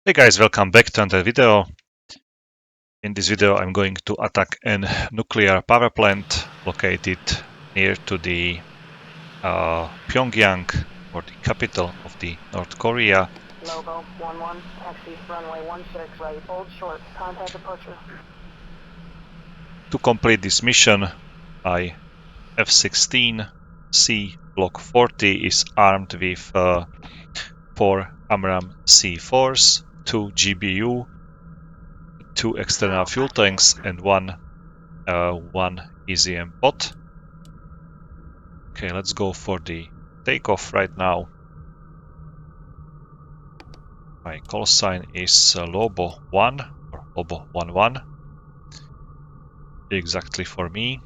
Hey guys, welcome back to another video. In this video I'm going to attack a nuclear power plant located near to the Pyongyang, or the capital of the North Korea. Logo 11, taxi runway 16 right, hold short, contact departure. To complete this mission, my F-16C Block 40 is armed with 4 AMRAAM C4s, 2 GBU, 2 external fuel tanks, and one EZM bot. Okay, let's go for the takeoff right now. My call sign is Lobo1 or Lobo11. Exactly for me.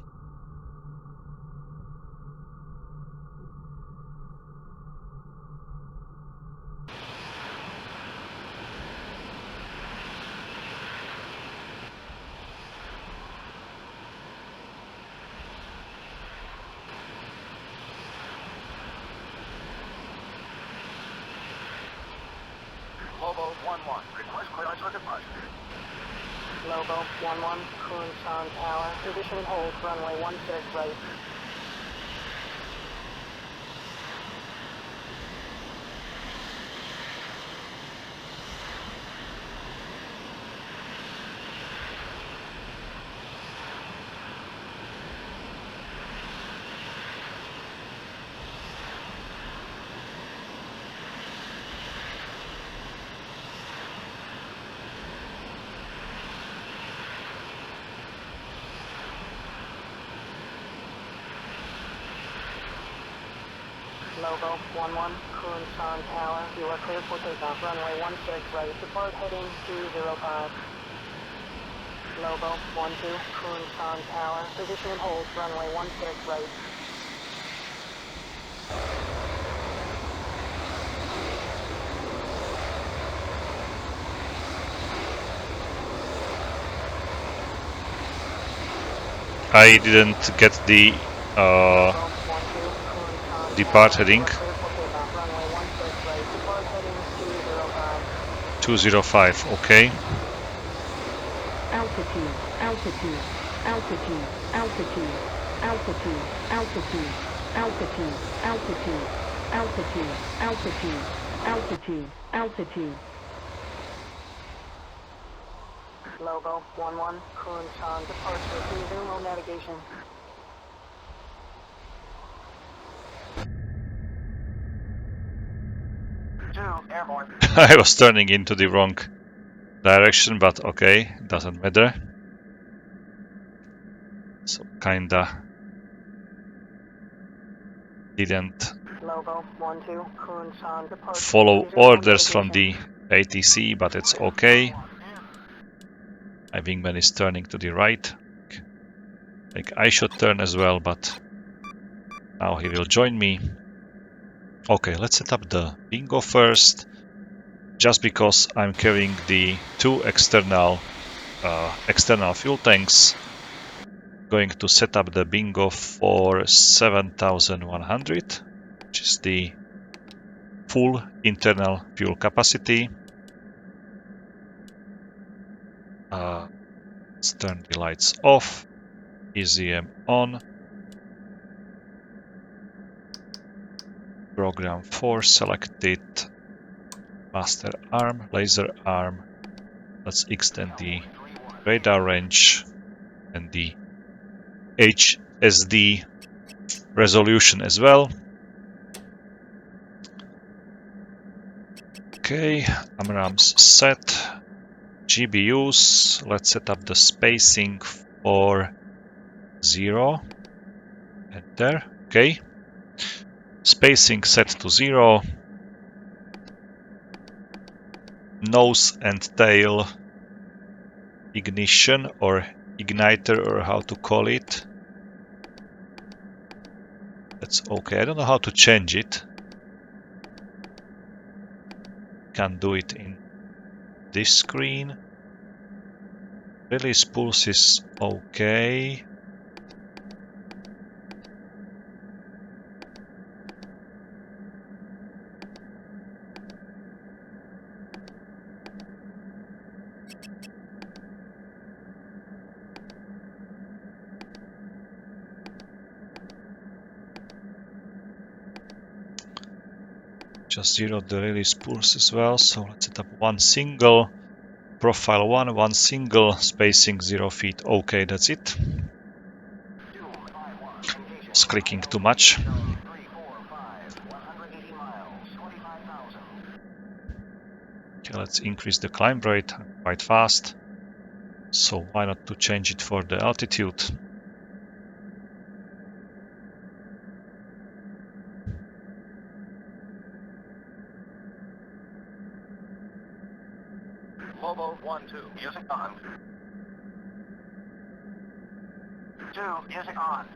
Logo 11, request clearance for departure. Logo 11, Kunshan Tower, position and hold, runway 16 right. Logo 11, Kunshan Tower, you are cleared for takeoff, runway 16 right, depart heading 205. Logo 12, Kunshan Tower, position and hold, runway 16 right. I didn't get the Logo 12, Kunshan depart Tower, you heading are cleared for takeoff, runway 16 right, depart heading 205. 205. Okay. Altitude, altitude, altitude, altitude, altitude, altitude, altitude, altitude, altitude, altitude, altitude, altitude. Logo 11, Kunshan departure, resume road navigation. Airborne. I was turning into the wrong direction, but okay, doesn't matter. So kinda didn't Logo 12, Kunshan departure, follow resume road orders from navigation. the ATC, but it's okay. My wingman is turning to the right. Like I should turn as well, but now he will join me. Okay, let's set up the bingo first. Just because I'm carrying the 2 external fuel tanks, going to set up the bingo for 7,100, which is the full internal fuel capacity. Let's turn the lights off, EZM on, program 4 selected, master arm, laser arm. Let's extend the radar range and the HSD resolution as well. Okay, AMRAAMs set. GBUs, let's set up the spacing for 0. Enter. Okay. Spacing set to 0. Nose and tail ignition or igniter, or how to call it. That's okay. I don't know how to change it. Can't do it in this screen. Release pulse is okay. Just zeroed the release pulse as well, so let's set up one single, profile one single, spacing 0 feet. Okay, that's it. It's clicking too much. Okay, let's increase the climb rate quite fast. So why not to change it for the altitude? Lobo 1-2, music on. 2, music on.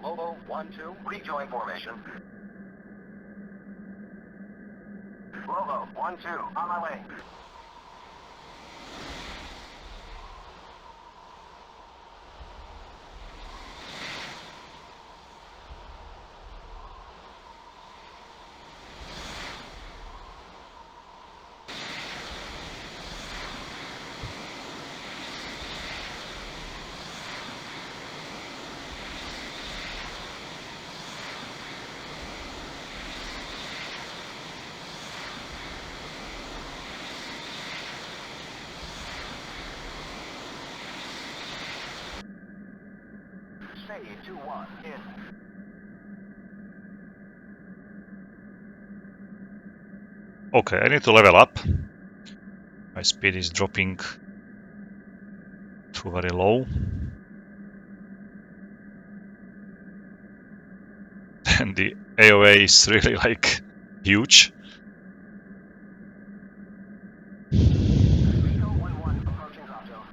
Lobo 1-2, rejoin formation. Lobo 1-2, on my way. Save 2-1, in. Okay, I need to level up. My speed is dropping to very low. And the AOA is really like huge. Mako 1-1, approaching drop zone.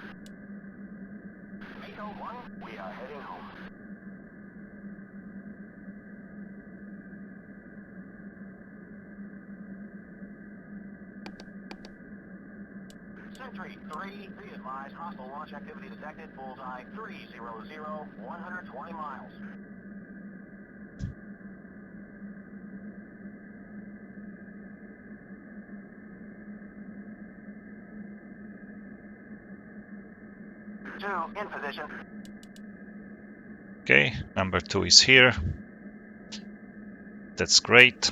Mako 1, we are heading home. Sentry 3, be advised, hostile launch activity detected, bullseye 300, 120 miles. Two, in position. Okay, number 2 is here. That's great.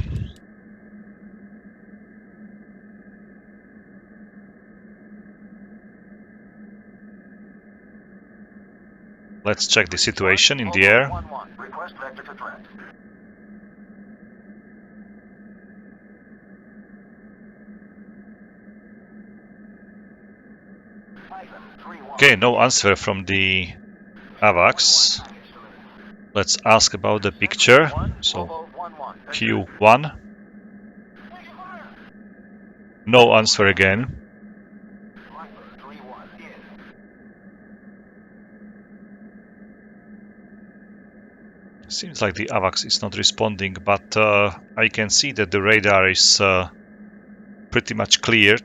Let's check the situation in the air. 1-1, request vector to threat. Okay, no answer from the AVAX. Let's ask about the picture. So Q1. No answer again. Seems like the AVAX is not responding, but I can see that the radar is pretty much clear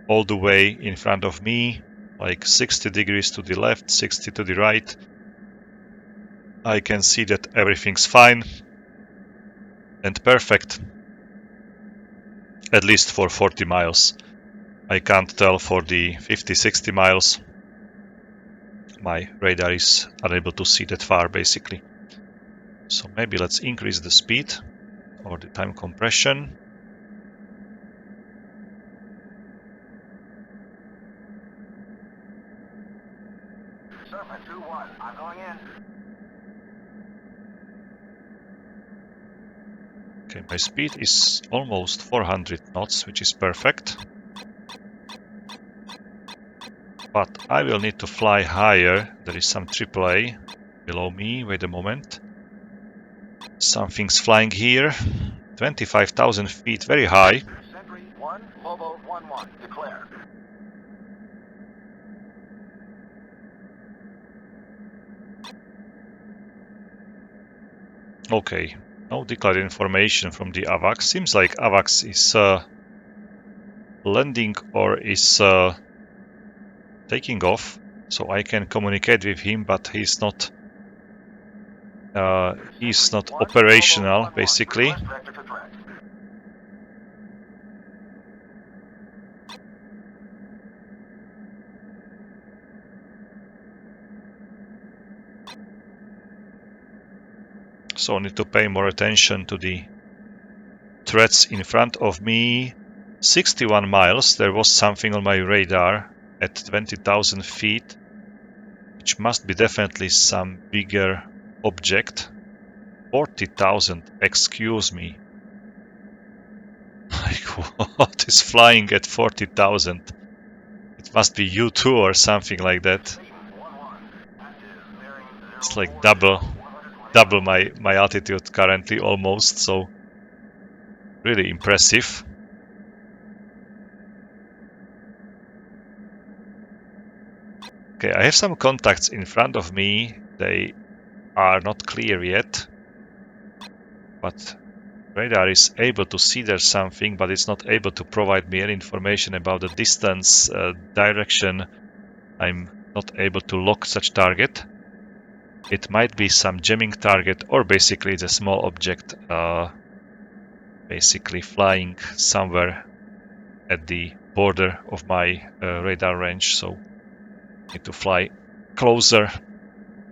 all the way in front of me, like 60 degrees to the left, 60 to the right. I can see that everything's fine and perfect, at least for 40 miles. I can't tell for the 50-60 miles. My radar is unable to see that far, basically. So maybe let's increase the speed or the time compression. Serpent 2-1, I'm going in. Okay, my speed is almost 400 knots, which is perfect. But I will need to fly higher. There is some AAA below me. Wait a moment. Something's flying here. 25,000 feet, very high. Sentry 1, Lobo 1-1, declare. Okay, no declared information from the AVAX. Seems like AVAX is landing or is taking off, so I can communicate with him, but he's not operational, basically. So I need to pay more attention to the threats in front of me. 61 miles. There was something on my radar at 20,000 feet, which must be definitely some bigger object. 40,000, excuse me. Like, what is flying at 40,000? It must be U2 or something like that. It's like double my altitude currently almost, so really impressive. Okay, I have some contacts in front of me. They are not clear yet, but radar is able to see there's something, but it's not able to provide me any information about the distance, direction. I'm not able to lock such target. It might be some jamming target, or basically it's a small object basically flying somewhere at the border of my radar range, so I need to fly closer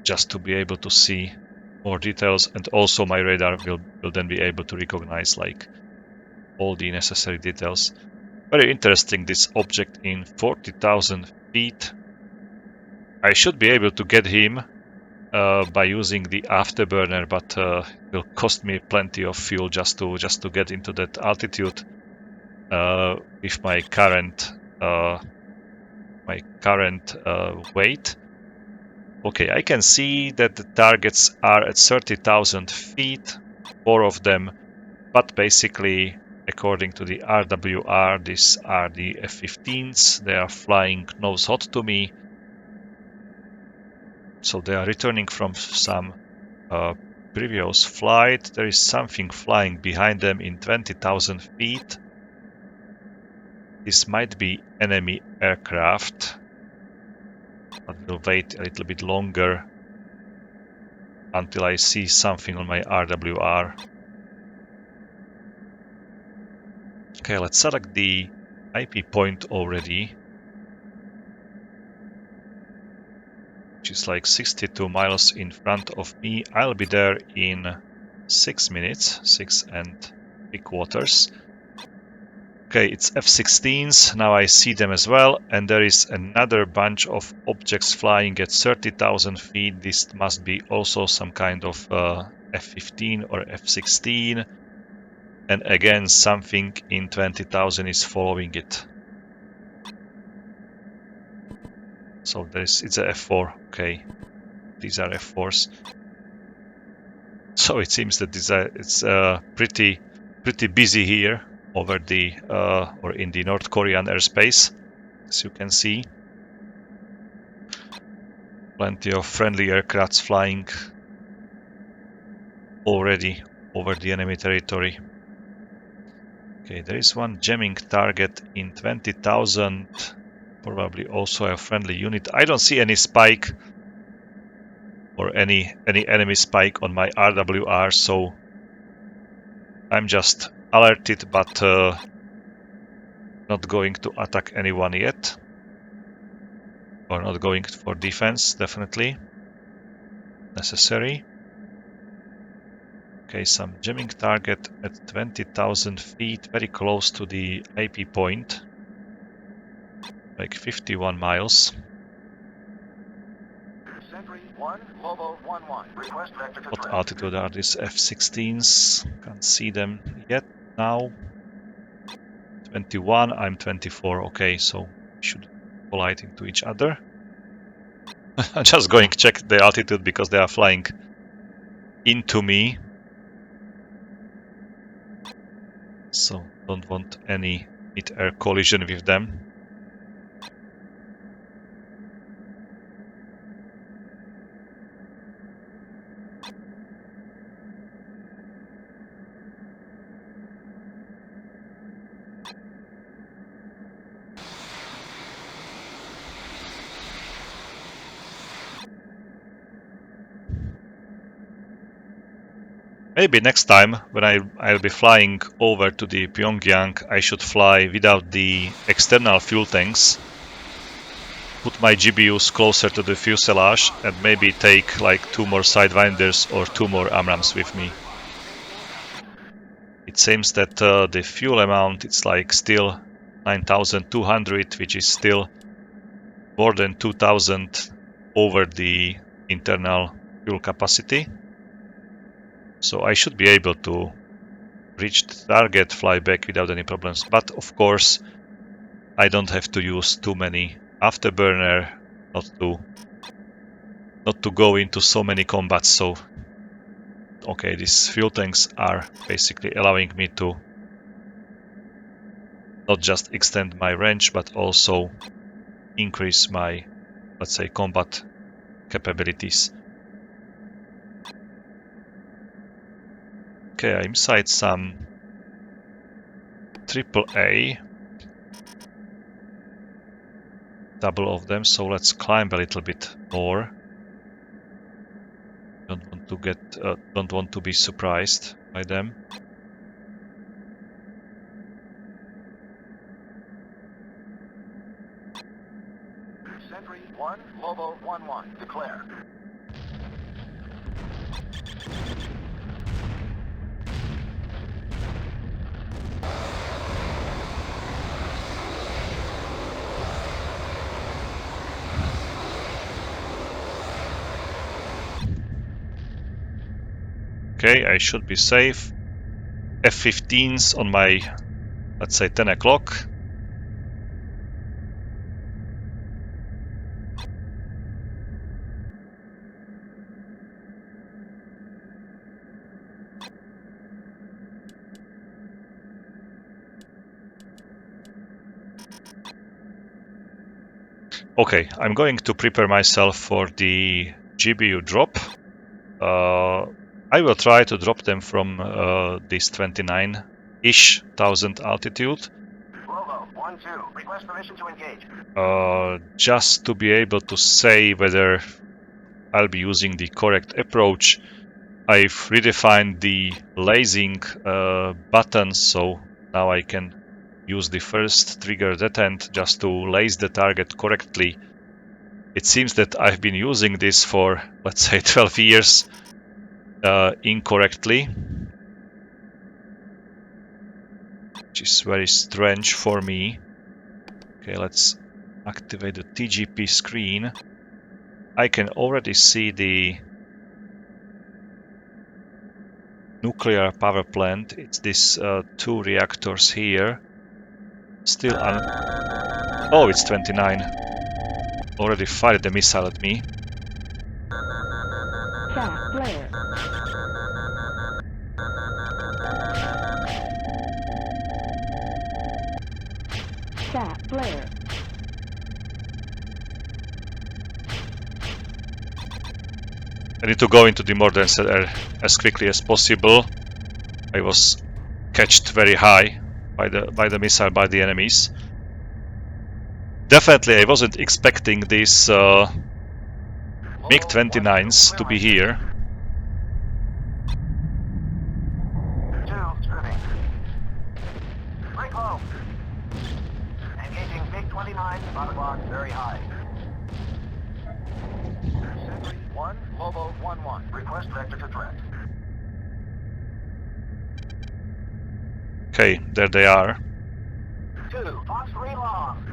just to be able to see more details, and also my radar will then be able to recognize like all the necessary details. Very interesting, this object in 40,000 feet. I should be able to get him by using the afterburner, but it will cost me plenty of fuel just to get into that altitude with my current weight. Okay, I can see that the targets are at 30,000 feet, 4 of them, but basically, according to the RWR, these are the F-15s. They are flying nose hot to me. So they are returning from some previous flight. There is something flying behind them in 20,000 feet. This might be enemy aircraft, but we'll wait a little bit longer until I see something on my RWR. Okay, let's select the IP point already, which is like 62 miles in front of me. I'll be there in 6 minutes, 6 3/4. Okay, it's F-16s. Now I see them as well, and there is another bunch of objects flying at 30,000 feet. This must be also some kind of F-15 or F-16. And again, something in 20,000 is following it. So it's a F4. Okay, these are F4s. So it seems that it's pretty busy here over the or in the North Korean airspace, as you can see. Plenty of friendly aircrafts flying already over the enemy territory. Okay, there is one jamming target in 20,000, probably also a friendly unit. I don't see any spike or any enemy spike on my RWR, so I'm just alerted, but not going to attack anyone yet, or not going for defense, definitely necessary. Okay, some jamming target at 20,000 feet, very close to the IP point, like 51 miles. What altitude are these F-16s? Can't see them yet now. 21, I'm 24. Okay, so we should collide into each other. I'm just going to check the altitude because they are flying into me. So don't want any mid-air collision with them. Maybe next time when I'll be flying over to the Pchong-yang, I should fly without the external fuel tanks, put my GBUs closer to the fuselage, and maybe take like 2 more sidewinders or 2 more AMRAAMs with me. It it seems that the fuel amount it's like still 9,200, which is still more than 2,000 over the internal fuel capacity. So I should be able to reach the target, fly back without any problems. But of course, I don't have to use too many afterburner, not to go into so many combats. So okay, these fuel tanks are basically allowing me to not just extend my range, but also increase my, let's say, combat capabilities. Okay, I inside some AAA, double of them, so let's climb a little bit more. Don't want to be surprised by them. Sentry 1, Lobo 1-1, declare. Okay, I should be safe. F-15s on my, let's say, 10 o'clock. Okay, I'm going to prepare myself for the GBU drop. I will try to drop them from this 29-ish thousand altitude. Lobo 1-2, request permission to engage. Just to be able to say whether I'll be using the correct approach. I've redefined the lasing button, so now I can use the first trigger detent just to lace the target correctly. It seems that I've been using this for, let's say, 12 years incorrectly, which is very strange for me. Okay, let's activate the TGP screen. I can already see the nuclear power plant. It's these 2 reactors here. Still oh, it's 29. Already fired the missile at me. Chaff flare. Chaff flare. I need to go into the more dense air as quickly as possible. I was catched very high by the missile, by the enemies. Definitely, I wasn't expecting these MiG-29s to be here. 2, stripping. Break low. Engaging MiG-29, bottom box very high. Sentry 1, Lobo 1-1, request vector to threat. Okay, there they are. 2, Fox 3 long.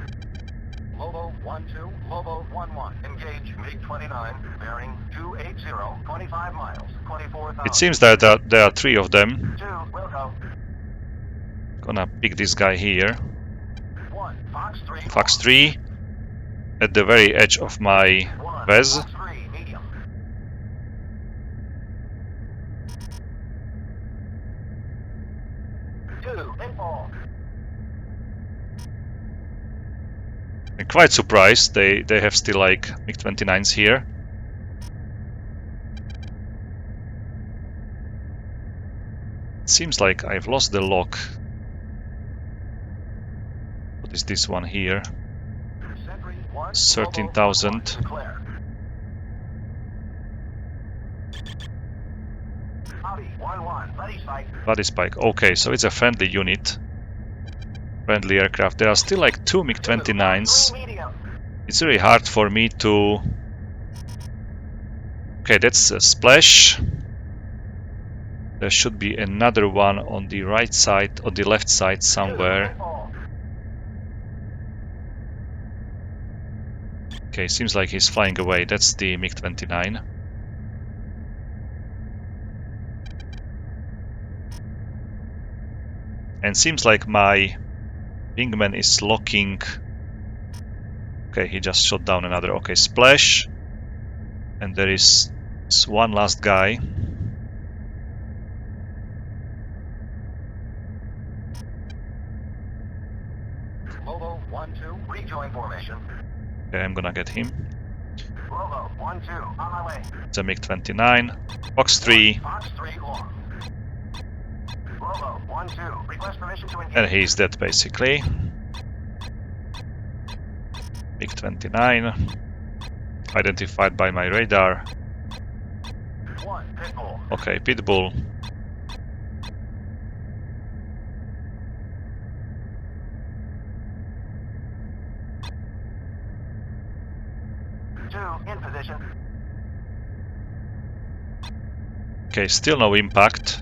Lobo 1-2, Lobo 1-1. Engage MiG-29, bearing 280, 25 miles, 24,000. It seems that there are 3 of them. 2, Wilco. Gonna pick this guy here. 1, Fox 3. Fox 3 at the very edge of my 1, Vez. Fox 3, medium. 2, pitfall. I'm quite surprised they have still like MiG-29s here. It seems like I've lost the lock. What is this one here? 13,000. Body spike. Okay, so it's a friendly unit. Friendly aircraft. There are still like 2 MiG-29s. It's really hard for me to... Okay, that's a splash. There should be another one on the right side, or the left side somewhere. Okay, seems like he's flying away. That's the MiG-29. And seems like my wingman is locking. Okay, he just shot down another. Okay, splash. And there is one last guy. Lobo 1-2, rejoin formation. Okay, I'm gonna get him. Lobo 1-2, on my way. It's a MiG-29. Fox 3. Fox 3 long. Lobo 1-2, request permission to engage. And he's dead basically. MiG-29. Identified by my radar. 1, Pitbull. Okay, Pitbull. 2, in position. Okay, still no impact.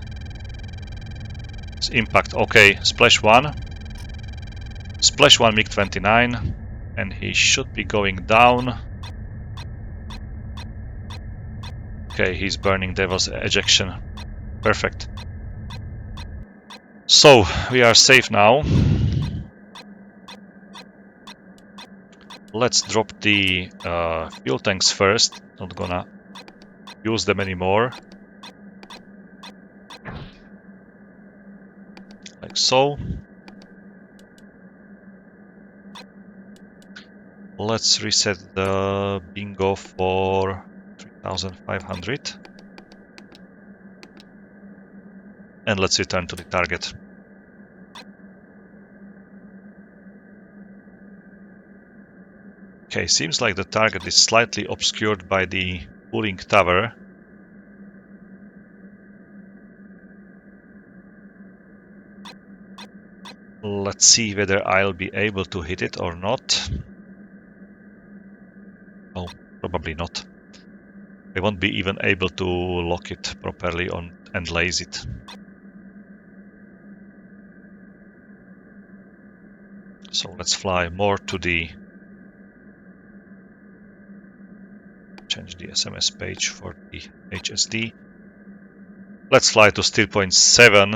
Impact, okay, Splash 1. Splash 1 MiG-29. And he should be going down. Okay, he's burning. There was ejection. Perfect. So, we are safe now. Let's drop the fuel tanks first. Not gonna use them anymore. Like so. Let's reset the bingo for 3500. And let's return to the target. Okay, seems like the target is slightly obscured by the cooling tower. Let's see whether I'll be able to hit it or not. Oh, probably not. I won't be even able to lock it properly on and laze it. So let's fly more to the... Change the SMS page for the HSD. Let's fly to steer point 7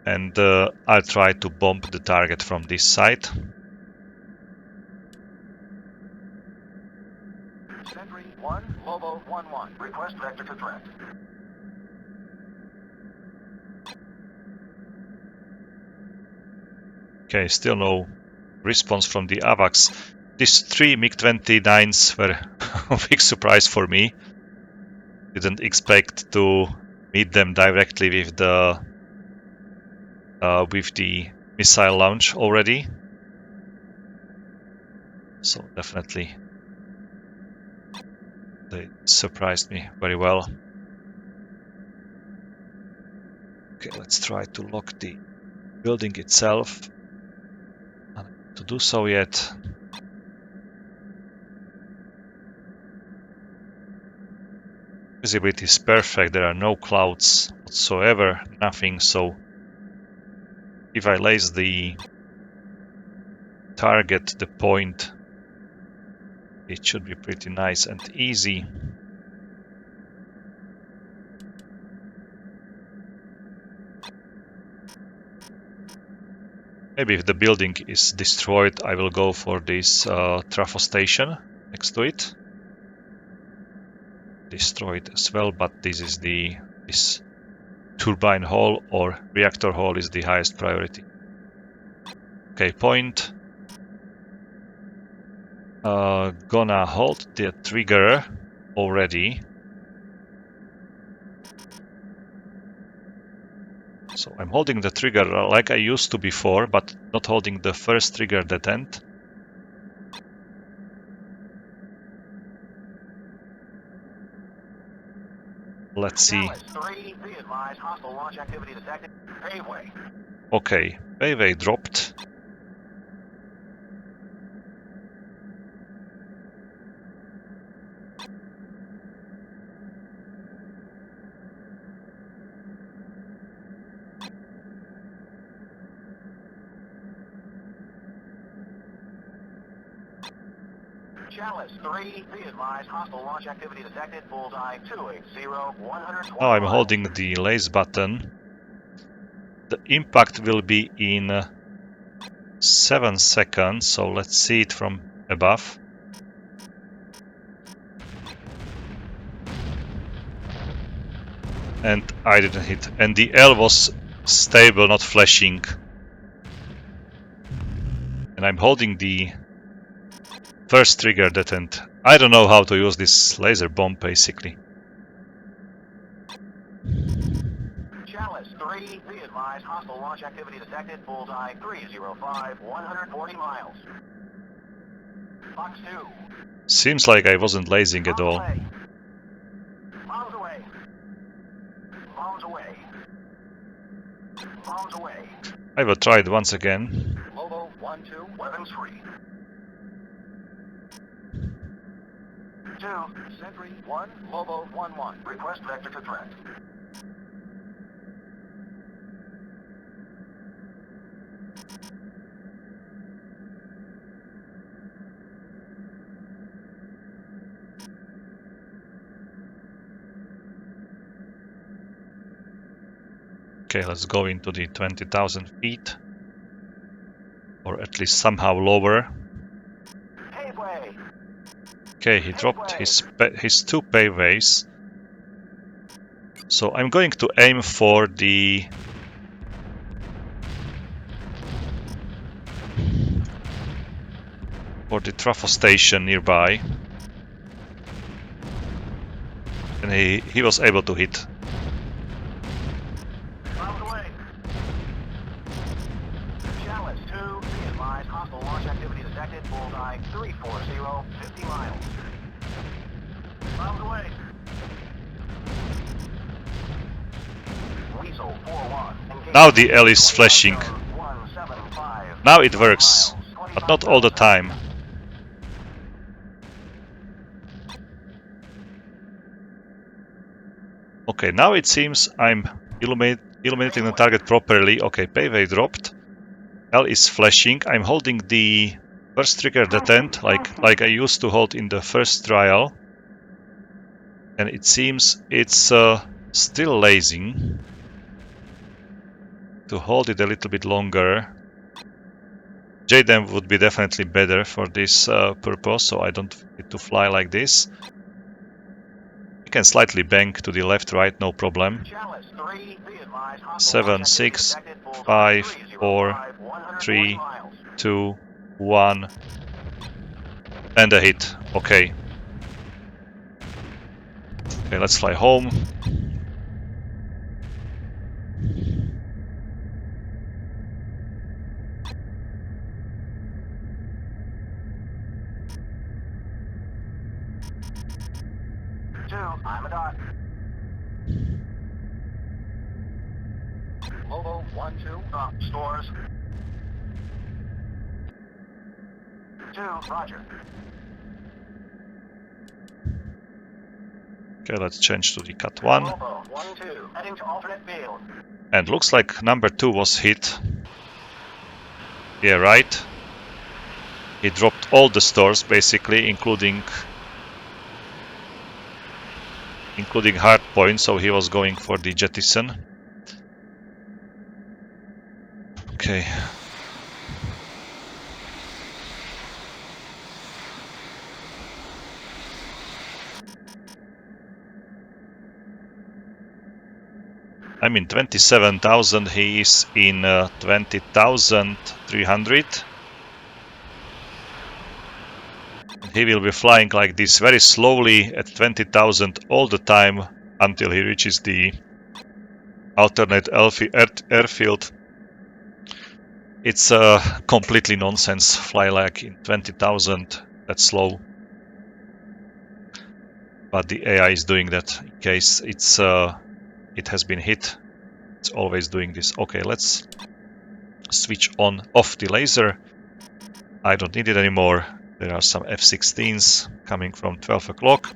and I'll try to bomb the target from this side. Sentry 1, Lobo 1-1, request vector to threat. Okay, still no response from the AVAX. These 3 MiG-29s were a big surprise for me. Didn't expect to meet them directly with the missile launch already. So definitely they surprised me very well. Okay, let's try to lock the building itself. Not to do so yet. Visibility is perfect, there are no clouds whatsoever, nothing, so if I laze the target, the point, it should be pretty nice and easy. Maybe if the building is destroyed, I will go for this trafo station next to it. Destroyed as well, but this is this turbine hall or reactor hall is the highest priority. Okay, point. Gonna hold the trigger already. So I'm holding the trigger like I used to before, but not holding the first trigger detent. Let's see. Dallas 3, be advised, hostile launch activity detected. Paveway. Okay, Paveway dropped. Chalice 3, be advised, hostile launch activity detected, bullseye 280, 120 Now I'm miles. holding the lace button. The impact will be in 7 seconds, so let's see it from above. And I didn't hit. And the L was stable, not flashing. And I'm holding the first trigger detent. I don't know how to use this laser bomb, basically. Chalice 3, be advised, hostile launch activity detected, bullseye 305, 140 miles. Fox 2. Seems like I wasn't lasing at all. Away. Bombs away. Bombs away. Bombs away. I will try it once again. Lobo 1-2, weapons free. 2, Sentry 1, Lobo 1-1. Request vector to threat. Okay, let's go into the 20,000 feet. Or at least somehow lower. Paveway. Okay, he dropped his two paveways. So I'm going to aim for the trafo station nearby. And he was able to hit. Bombs away. Chalice 2, be advised, hostile launch activity detected, bullseye 340, 50 miles. Bombs away. Weasel 4-1. Now the L is flashing. Now it works, but not all the time. Okay, now it seems I'm illuminating the target properly. Okay, paveway dropped. L is flashing. I'm holding the first trigger detent like I used to hold in the first trial. And it seems it's still lasing. To hold it a little bit longer. JDAM would be definitely better for this purpose, so I don't need to fly like this. You can slightly bank to the left, right, no problem. 7, 6, 5, 4, 3, 2, 1, and a hit. Okay. Okay, let's fly home. I'm a dot. Lobo 1-2. Stores. 2, Roger. Okay, let's change to the cut 1. Lobo 1-2. Heading to alternate field. And looks like number 2 was hit. Yeah, right. He dropped all the stores basically, including hard point, so he was going for the jettison. Okay. I'm in 27,000, he is in 20,300. He will be flying like this very slowly at 20,000 all the time until he reaches the alternate airfield. It's completely nonsense. Fly like in 20,000, that's slow. But the AI is doing that in case it has been hit. It's always doing this. Okay, let's switch off the laser. I don't need it anymore. There are some F-16s coming from 12 o'clock.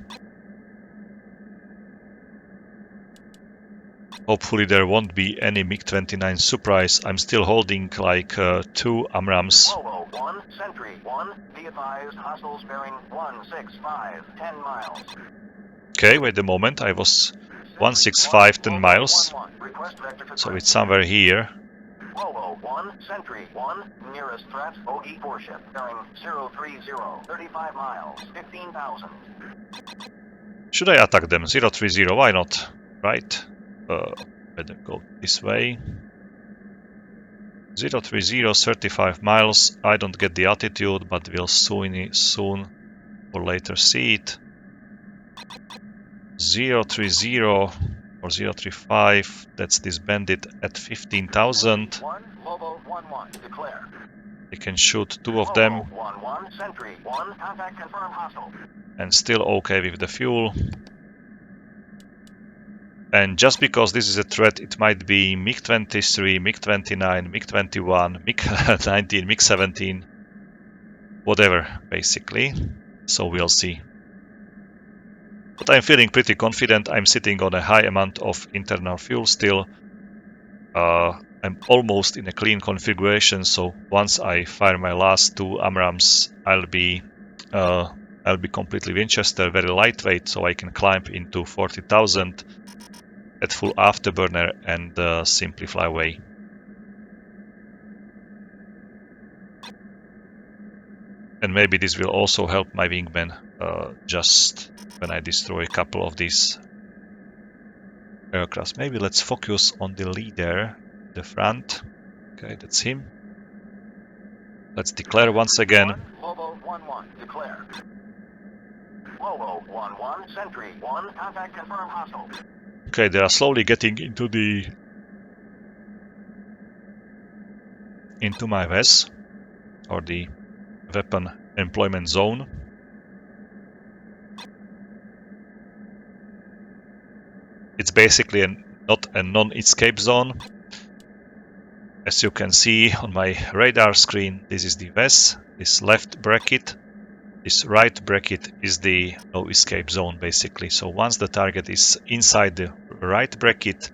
Hopefully there won't be any MiG-29 surprise. I'm still holding like 2 AMRAAMs. Lobo 1, Sentry 1. Be advised, hostiles bearing 165, 10 miles. Okay, wait a moment. I was 165, 10 miles. Request vector to So threat. it's somewhere here. Volvo 1, Sentry 1. Nearest threat, OE-4 ship bearing 030, 35 miles, 15,000. Should I attack them? 030, why not? Right? Better go this way. 030, 35 miles. I don't get the altitude, but we'll soon or later see it. 030 or 035, that's this bandit at 15,000. Volvo 1-1, declare. I can shoot two of them. Volvo 1-1, Sentry 1. Contact confirmed, hostile. And still okay with the fuel. And just because this is a threat, it might be MiG-23, MiG-29, MiG-21, MiG-19, MiG-17, whatever, basically. So we'll see. But I'm feeling pretty confident. I'm sitting on a high amount of internal fuel still. I'm almost in a clean configuration, so once I fire my last two AMRAAMs, I'll be completely Winchester, very lightweight, so I can climb into 40,000 at full afterburner and simply fly away. And maybe this will also help my wingman just when I destroy a couple of these aircrafts. Maybe let's focus on the leader, the front. Okay, that's him. Let's declare once again. Volvo 1-1, declare. Volvo 1-1, Sentry 1. Contact confirmed, hostile. Okay, they are slowly getting into my VES, or the weapon employment zone. It's basically not a non-escape zone. As you can see on my radar screen, this is the VES, this left bracket. This right bracket is the no escape zone, basically. So once the target is inside the right bracket,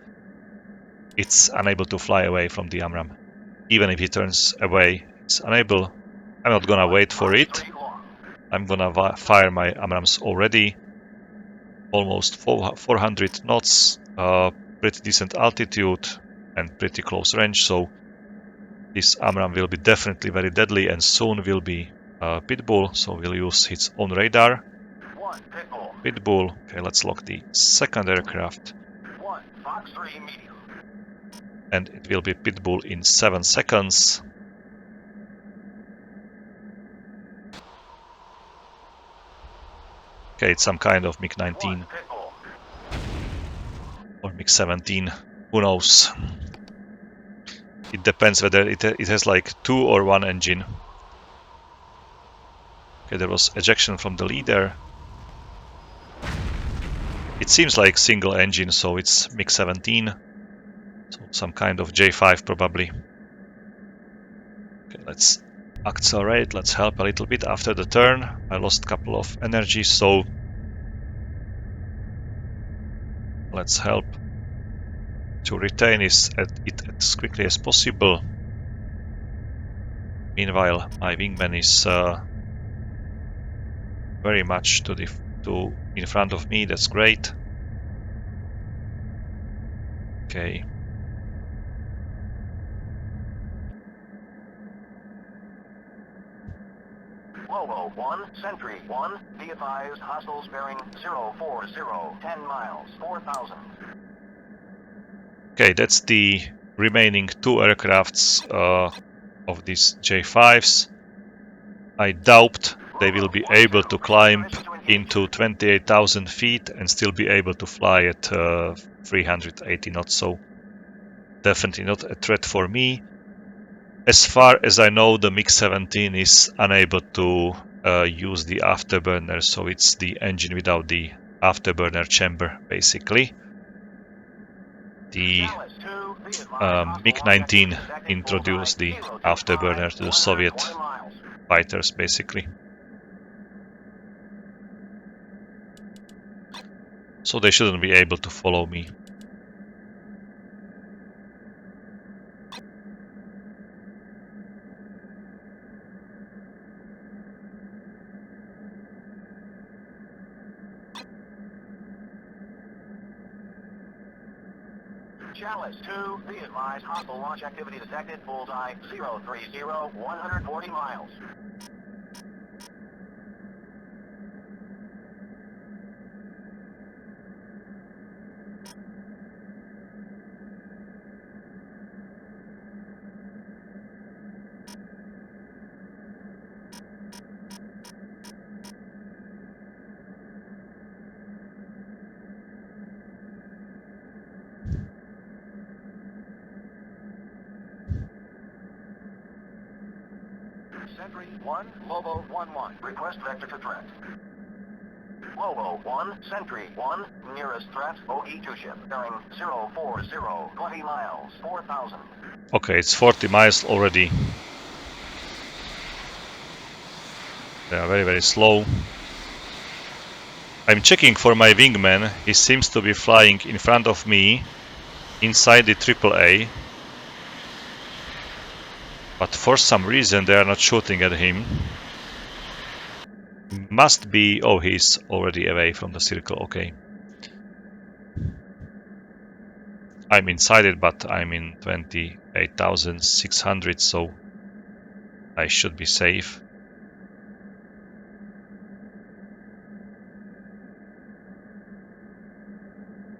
it's unable to fly away from the AMRAAM. Even if he turns away, it's unable. I'm not gonna wait for it. I'm gonna fire my AMRAAMs already. Almost 400 knots, pretty decent altitude and pretty close range. So this AMRAAM will be definitely very deadly and soon will be Pitbull, so we'll use its own radar. Pitbull. Okay, let's lock the second aircraft. Fox 3 medium. And it will be Pitbull in 7 seconds. Okay, it's some kind of MiG-19 or MiG-17. Who knows? It depends whether it has like 2 or 1 engine. Okay, there was ejection from the leader. It seems like single engine, so it's MiG-17. So some kind of J5 probably. Okay, let's accelerate. Let's help a little bit after the turn. I lost a couple of energy, so let's help to retain it as quickly as possible. Meanwhile, my wingman is very much in front of me. That's great. Okay. Volvo 1, Sentry 1. Be advised, hostiles bearing 040, 10 miles, 4,000. Okay, that's the remaining 2 aircrafts of these J5s. I doubt they will be able to climb into 28,000 feet and still be able to fly at 380 knots, so definitely not a threat for me. As far as I know, the MiG-17 is unable to use the afterburner, so it's the engine without the afterburner chamber, basically. The MiG-19 introduced the afterburner to the Soviet fighters, basically. So they shouldn't be able to follow me. Chalice 2, be advised, hostile launch activity detected, bullseye 030, 140 miles. Sentry 1, Lobo 1-1. Request vector to threat. Lobo 1, Sentry 1, nearest threat, OE-2 ship, bearing 040, 20 miles, 4,000. Okay, it's 40 miles already. They are very, very slow. I'm checking for my wingman. He seems to be flying in front of me, inside the AAA. But for some reason they are not shooting at him. Must be... oh, he's already away from the circle, okay. I'm inside it, but I'm in 28,600, so I should be safe.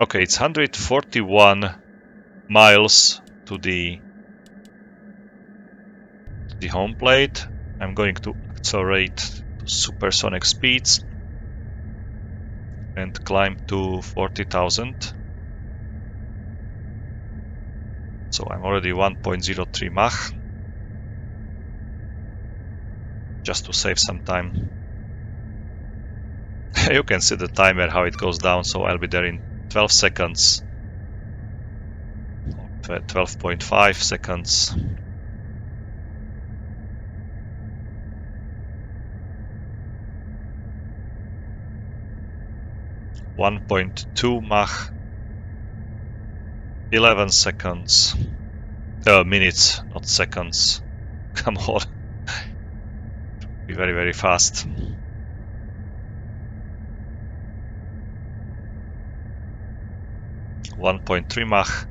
Okay, it's 141 miles to the home plate. I'm going to accelerate to supersonic speeds and climb to 40,000. So I'm already 1.03 Mach. Just to save some time. You can see the timer how it goes down, so I'll be there in 12 seconds. 12.5 seconds. (1.2 Mach). 11 seconds. Minutes, not seconds. Come on. Be very, very fast. (1.3 Mach).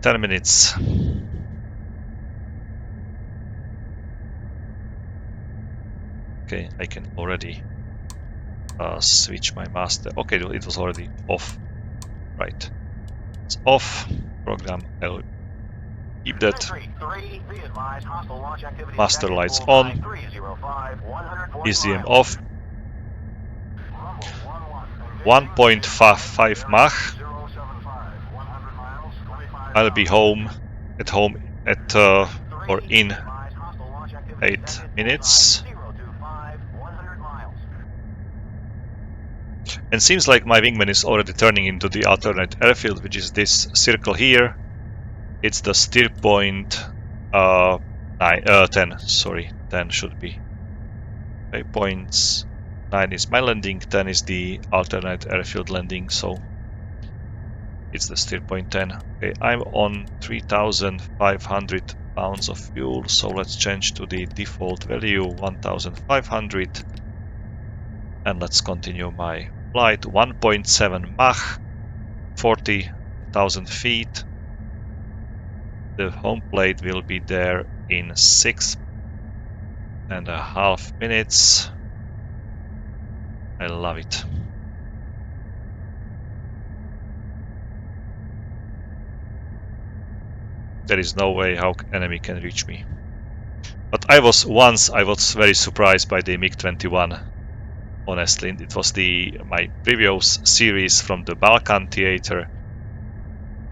10 minutes. Okay, I can already switch my master. Okay, it was already off. Right. It's off. Program. I'll keep that. Master lights on. ECM off. 1.5 Mach. I'll be home at or in 8 minutes. And seems like my wingman is already turning into the alternate airfield, which is this circle here. It's the steer point 10, sorry, 10 should be. Okay, points 9 is my landing, 10 is the alternate airfield landing, so it's the steer point 10. Okay, I'm on 3,500 pounds of fuel, so let's change to the default value 1,500 and let's continue my flight. 1.7 Mach, 40,000 feet. The home plate will be there in 6.5 minutes. I love it. There is no way how enemy can reach me. But I was very surprised by the MiG-21. Honestly, it was my previous series from the Balkan theater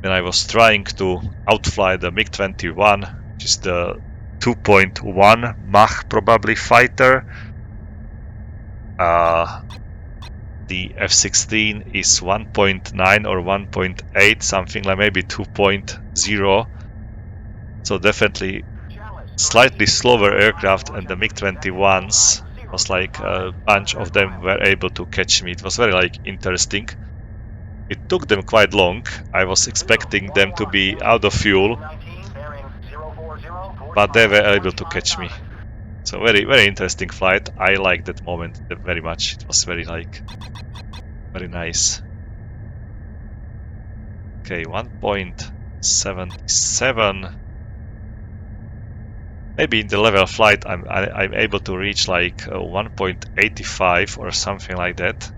when I was trying to outfly the MiG-21, which is the 2.1 Mach probably fighter. The F-16 is 1.9 or 1.8, something like maybe 2.0. So definitely slightly slower aircraft, and the MiG-21s was like a bunch of them were able to catch me. It was very interesting. It took them quite long. I was expecting them to be out of fuel, but they were able to catch me. So very, very interesting flight. I liked that moment very much. It was very nice. Okay, 1.77. Maybe in the level flight I'm able to reach like 1.85 or something like that.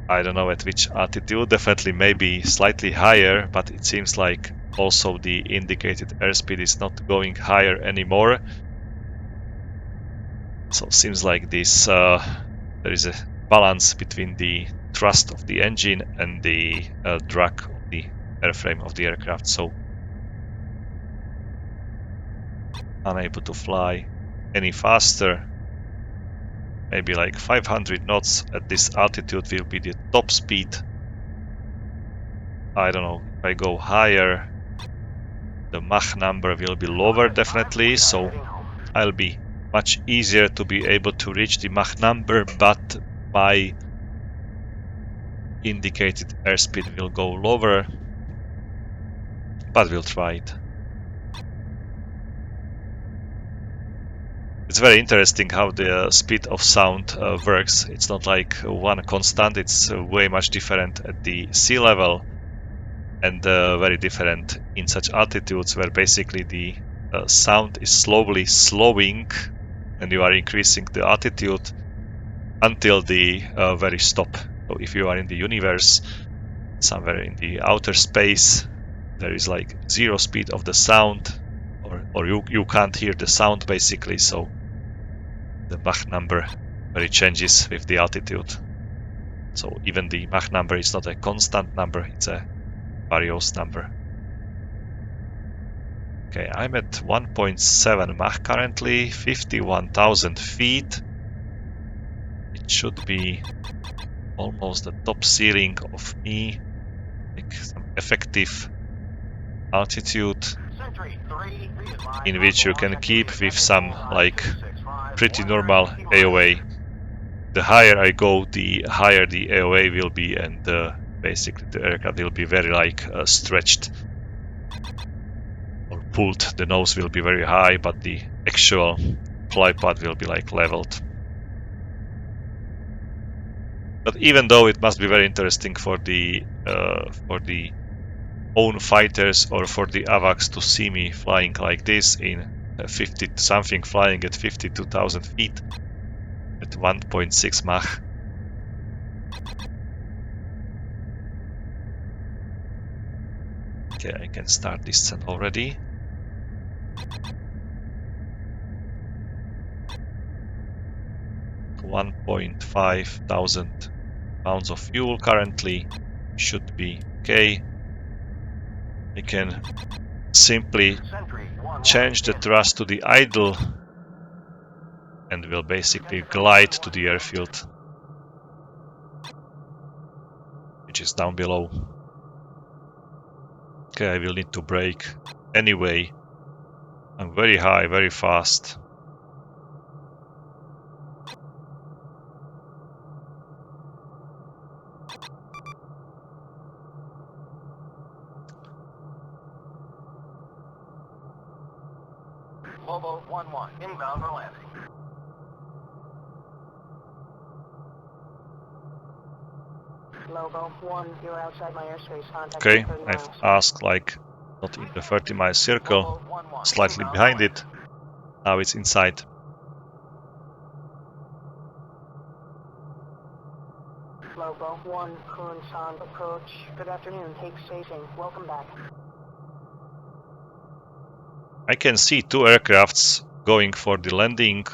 I don't know at which altitude, definitely maybe slightly higher, but it seems like also the indicated airspeed is not going higher anymore. So it seems like this there is a balance between the thrust of the engine and the drag of the airframe of the aircraft. So unable to fly any faster. Maybe like 500 knots at this altitude will be the top speed. I don't know, if I go higher, the Mach number will be lower definitely, so I'll be much easier to be able to reach the Mach number, but my indicated airspeed will go lower, but we'll try it. It's very interesting how the speed of sound works. It's not like one constant, it's way much different at the sea level and very different in such altitudes where basically the sound is slowly slowing and you are increasing the altitude until the very stop. So if you are in the universe, somewhere in the outer space, there is like zero speed of the sound, or you can't hear the sound basically, so the Mach number very changes with the altitude. So even the Mach number is not a constant number, it's a various number. Okay, I'm at 1.7 Mach currently, 51,000 feet. It should be almost the top ceiling of me, like some effective altitude in which you can keep with some like pretty normal AOA. The higher I go, the higher the AOA will be, and basically the aircraft will be very like stretched or pulled. The nose will be very high, but the actual fly path will be like leveled. But even though it must be very interesting for the own fighters or for the AVAX to see me flying like this in 50 something, flying at 52,000 feet at 1.6 Mach. Okay, I can start descent already. $1,500 pounds of fuel currently, should be okay. I can simply change the thrust to the idle and will basically glide to the airfield, which is down below. Okay, I will need to brake anyway. I'm very high, very fast. Lobo 1-1, inbound for landing. Lobo 1, you're outside my airspace. Contact Okay, 30 I've miles. asked like not in the 30-mile circle, Lobo 1-1, slightly inbound behind for it. Now it's inside. Lobo 1, Kunshan approach. Good afternoon, take staging. Welcome back. I can see two aircrafts going for the landing.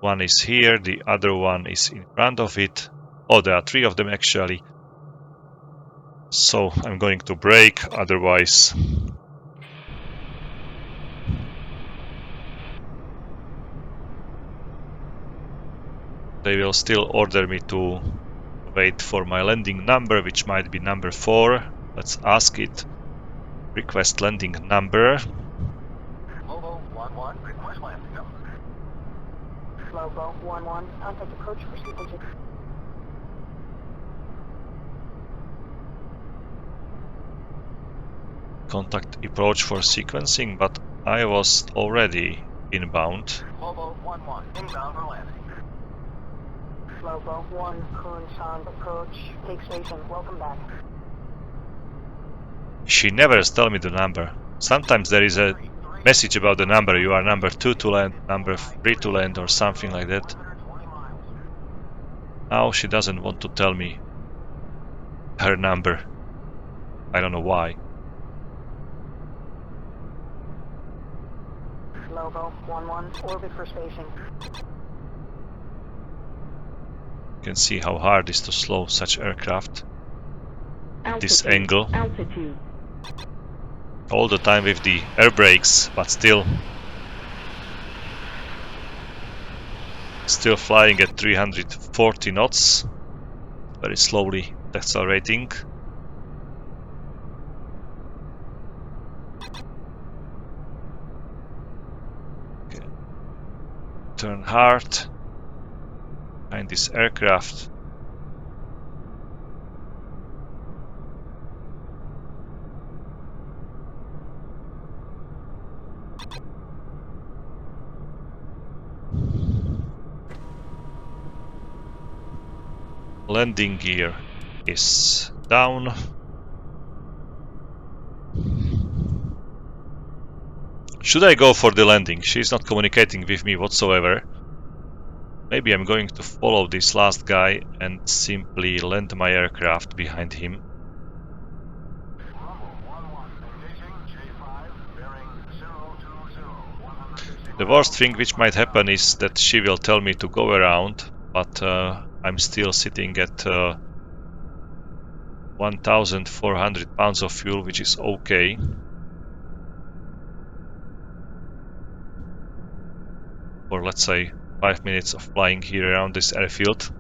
One is here, the other one is in front of it. Oh, there are three of them actually. So I'm going to brake, otherwise they will still order me to wait for my landing number, which might be number 4. Let's ask it. Request landing number. Lobo 1-1, request landing number. Lobo 1-1, contact approach for sequencing. Contact approach for sequencing, but I was already inbound. Lobo 1-1, inbound for landing. Lobo 1, Kunshan approach. Take station. Welcome back. She never tells me the number. Sometimes there is a message about the number. You are number 2 to land, number 3 to land, or something like that. Now she doesn't want to tell me her number. I don't know why. Logo 11, orbit for spacing. You can see how hard it is to slow such aircraft at this Altitude. angle. Altitude. All the time with the air brakes, but still flying at 340 knots, very slowly decelerating. Okay. Turn hard behind this aircraft. Landing gear is down. Should I go for the landing? She's not communicating with me whatsoever. Maybe I'm going to follow this last guy and simply land my aircraft behind him. The worst thing which might happen is that she will tell me to go around, but I'm still sitting at 1,400 pounds of fuel, which is okay. For let's say 5 minutes of flying here around this airfield.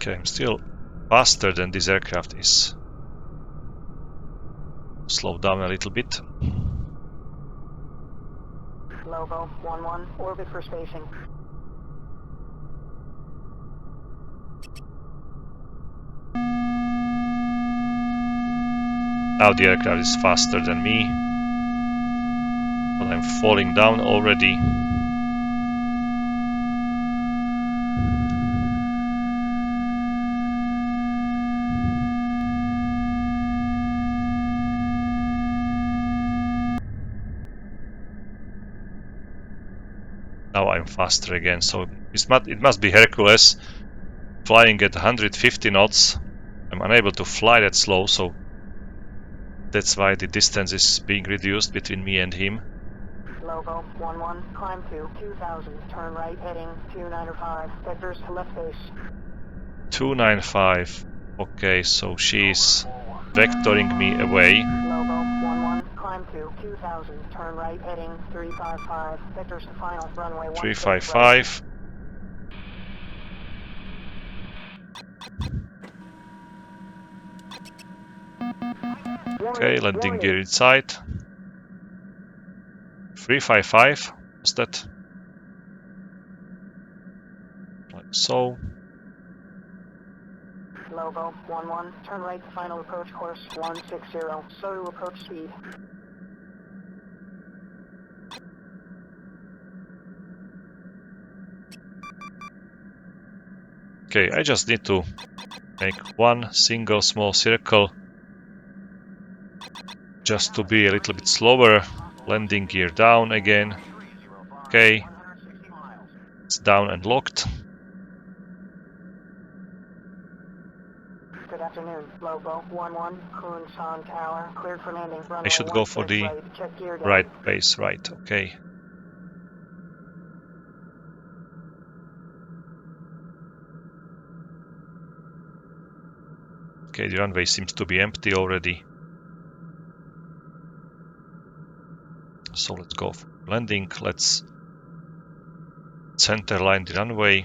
Okay, I'm still faster than this aircraft is. Slow down a little bit. Logo 11, orbit for spacing. Now the aircraft is faster than me, but I'm falling down already. Now I'm faster again, so it must be Hercules flying at 150 knots. I'm unable to fly that slow, so that's why the distance is being reduced between me and him. Logo 11, climb to 2000, turn right heading 295, vectors to left base. 295. Okay, so she's vectoring me away. Logo 11, climb to 2000, turn right heading 355, vectors to final, runway 16 right. 355. Okay, landing gear inside. 355. What's that? Like so. Logo 11, turn right to final approach course 160, slow to approach speed. Okay, I just need to make one single small circle just to be a little bit slower. Landing gear down again. Okay, it's down and locked. Good afternoon, Logo 11, Kunsan Tower, cleared for landing, runway I should go for 16 the right, check gear down. right base, right, okay. Okay, the runway seems to be empty already. So let's go for landing. Let's center line the runway.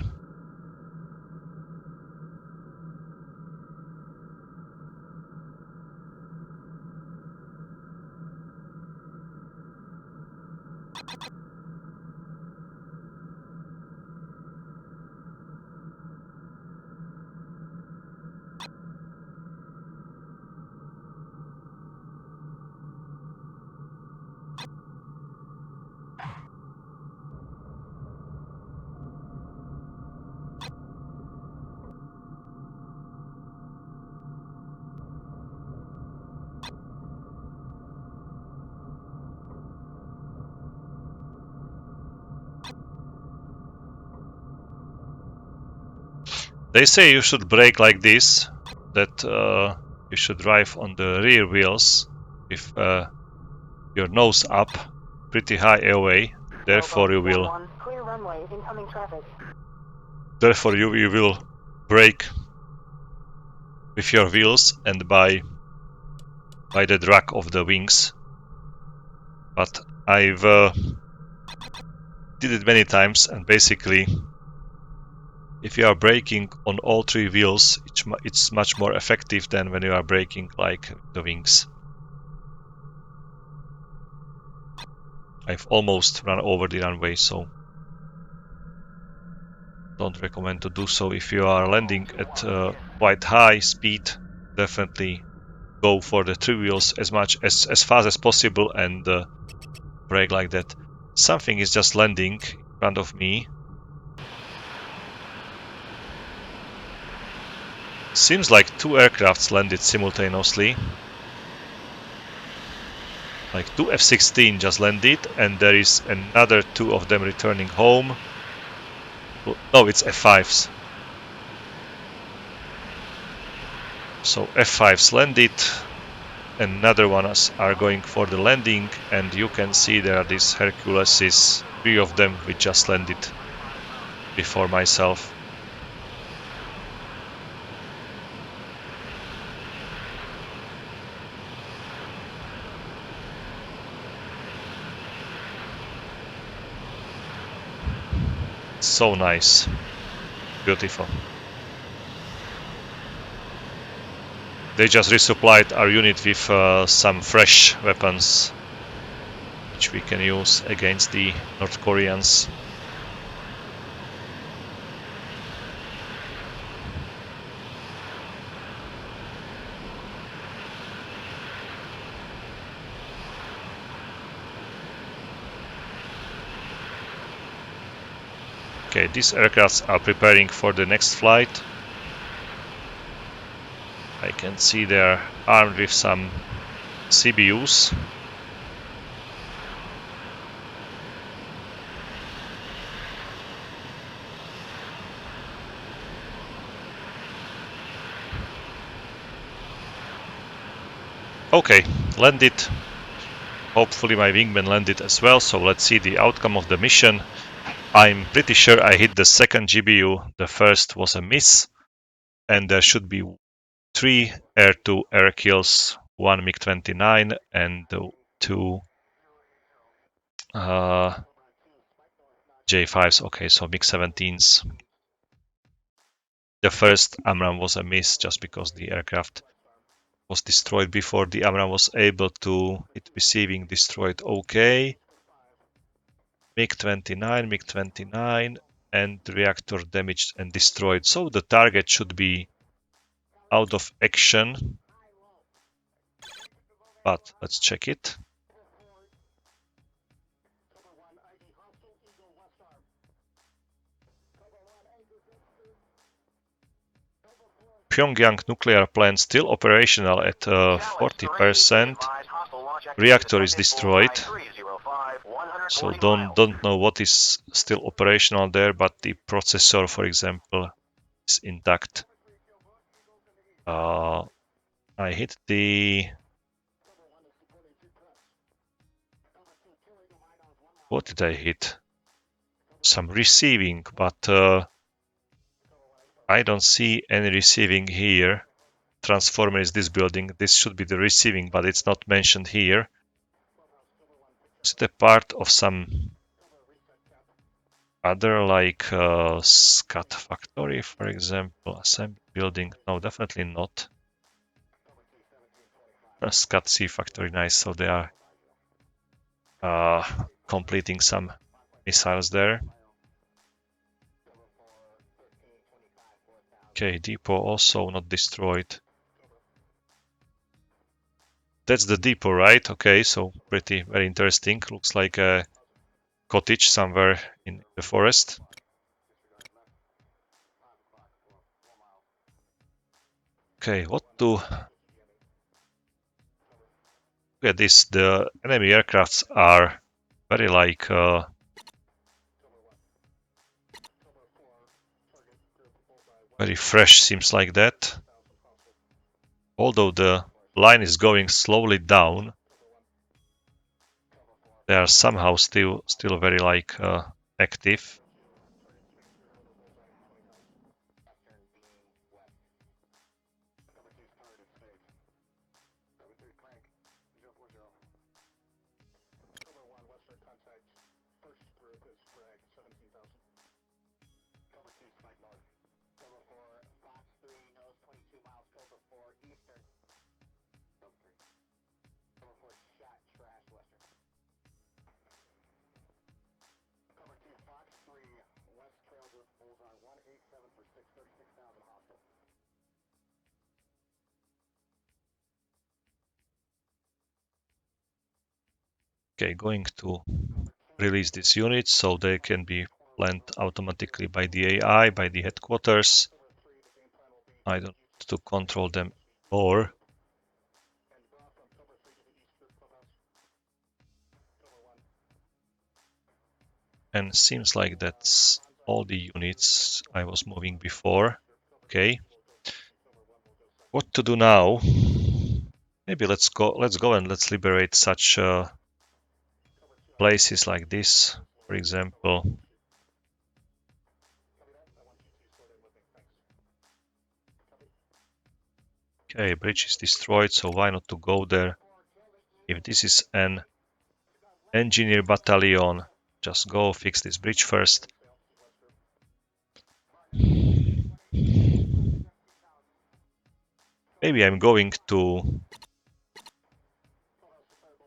They say you should brake like this, that you should drive on the rear wheels with your nose up, pretty high away. Therefore you will. Clear runway, incoming traffic. Therefore you will brake with your wheels and by the drag of the wings. But I've did it many times, and basically, if you are braking on all three wheels, it's much more effective than when you are braking like the wings. I've almost run over the runway, so don't recommend to do so. If you are landing at quite high speed, definitely go for the three wheels as fast as possible and brake like that. Something is just landing in front of me. Seems like two aircrafts landed simultaneously. Like two F-16 just landed, and there is another two of them returning home. No, it's F-5s. So F-5s landed, another ones are going for the landing, and you can see there are these Herculeses, three of them which just landed before myself. So nice. Beautiful. They just resupplied our unit with some fresh weapons, which we can use against the North Koreans. Okay, these aircrafts are preparing for the next flight. I can see they're armed with some CBUs. Okay, landed. Hopefully my wingman landed as well, so let's see the outcome of the mission. I'm pretty sure I hit the second GBU. The first was a miss, and there should be 3 air-to-air kills, 1 MiG-29 and 2 J5s. Okay, so MiG-17s. The first AMRAAM was a miss just because the aircraft was destroyed before the AMRAAM was able to hit receiving, destroyed. Okay. MiG-29, and reactor damaged and destroyed. So the target should be out of action. But let's check it. Pchong-yang nuclear plant still operational at 40%. Reactor is destroyed. So don't know what is still operational there, but the processor, for example, is intact. I hit the... What did I hit? Some receiving, but I don't see any receiving here. Transformer is this building. This should be the receiving, but it's not mentioned here. Is it a part of some other, like SCAT factory, for example? Assembly building? No, definitely not. A SCAT C factory, nice. So they are completing some missiles there. Okay, depot also not destroyed. That's the depot, right? Okay, so very interesting. Looks like a cottage somewhere in the forest. Okay, what to... Look at this. The enemy aircrafts are very like... Very fresh, seems like that. Although the line is going slowly down, they are somehow still very like active. Okay, going to release these units so they can be planned automatically by the AI, by the headquarters. I don't need to control them more. And seems like that's all the units I was moving before. Okay. What to do now? Maybe let's go and let's liberate such places like this, for example. Okay, bridge is destroyed, so why not to go there? If this is an engineer battalion, just go fix this bridge first. Maybe I'm going to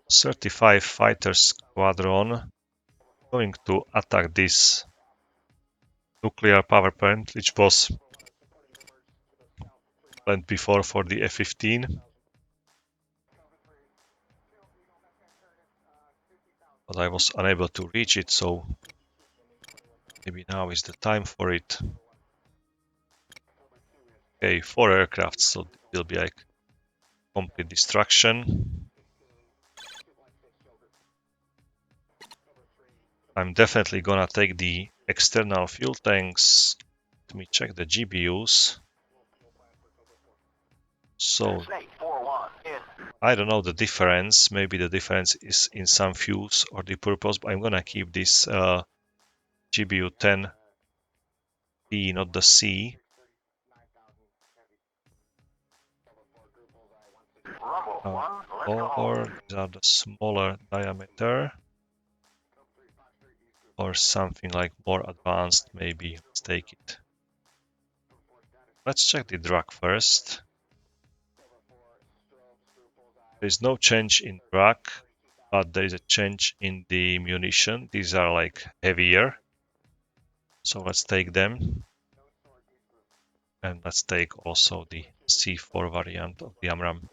35 fighter squadron, going to attack this nuclear power plant, which was planned before for the F-15. But I was unable to reach it, so maybe now is the time for it. Okay, 4 aircraft, so it will be like complete destruction. I'm definitely gonna take the external fuel tanks. Let me check the GBUs. So I don't know the difference. Maybe the difference is in some fuels or the purpose, but I'm gonna keep this GBU 10B, not the C. Or these are the smaller diameter, or something like more advanced. Maybe let's take it. Let's check the drag first. There is no change in drag, but there is a change in the munition. These are like heavier, so let's take them. And let's take also the C4 variant of the AMRAAM.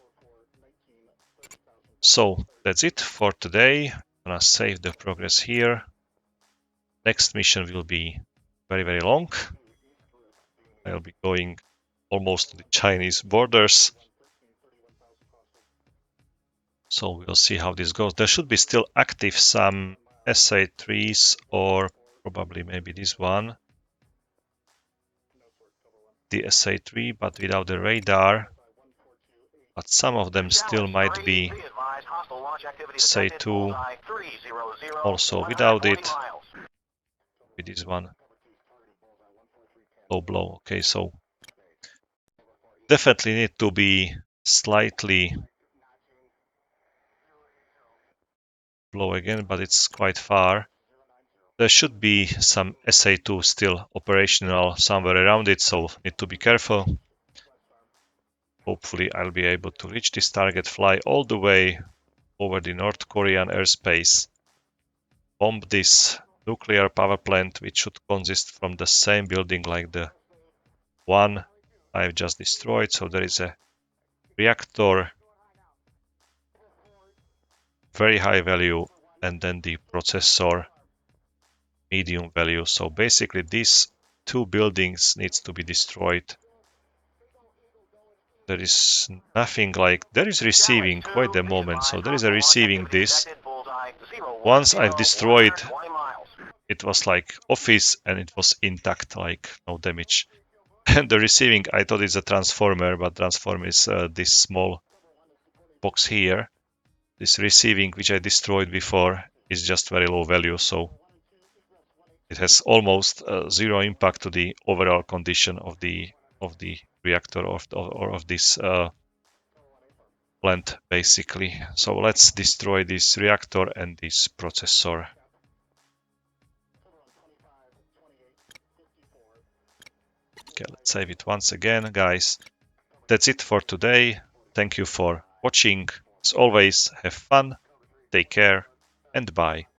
So that's it for today. I'm gonna save the progress here. Next mission will be very, very long. I'll be going almost to the Chinese borders. So we'll see how this goes. There should be still active some SA3s, or probably maybe this one. The SA3, but without the radar. But some of them still might be SA2 also without it. With this one. Low blow. Okay, so definitely need to be slightly blow again, but it's quite far. There should be some SA2 still operational somewhere around it, so need to be careful. Hopefully I'll be able to reach this target, fly all the way over the North Korean airspace, bomb this nuclear power plant, which should consist from the same building like the one I've just destroyed. So there is a reactor, very high value, and then the processor, medium value. So basically these two buildings needs to be destroyed. There is nothing like, there is receiving, wait a moment, so there is a receiving this. Once I've destroyed, it was like office and it was intact, like no damage. the receiving, I thought it's a transformer, but transformer is this small box here. This receiving, which I destroyed before, is just very low value, so it has almost zero impact to the overall condition of the reactor or of this plant, basically. So let's destroy this reactor and this processor. Okay, let's save it once again, guys. That's it for today. Thank you for watching. As always, have fun, take care, and bye.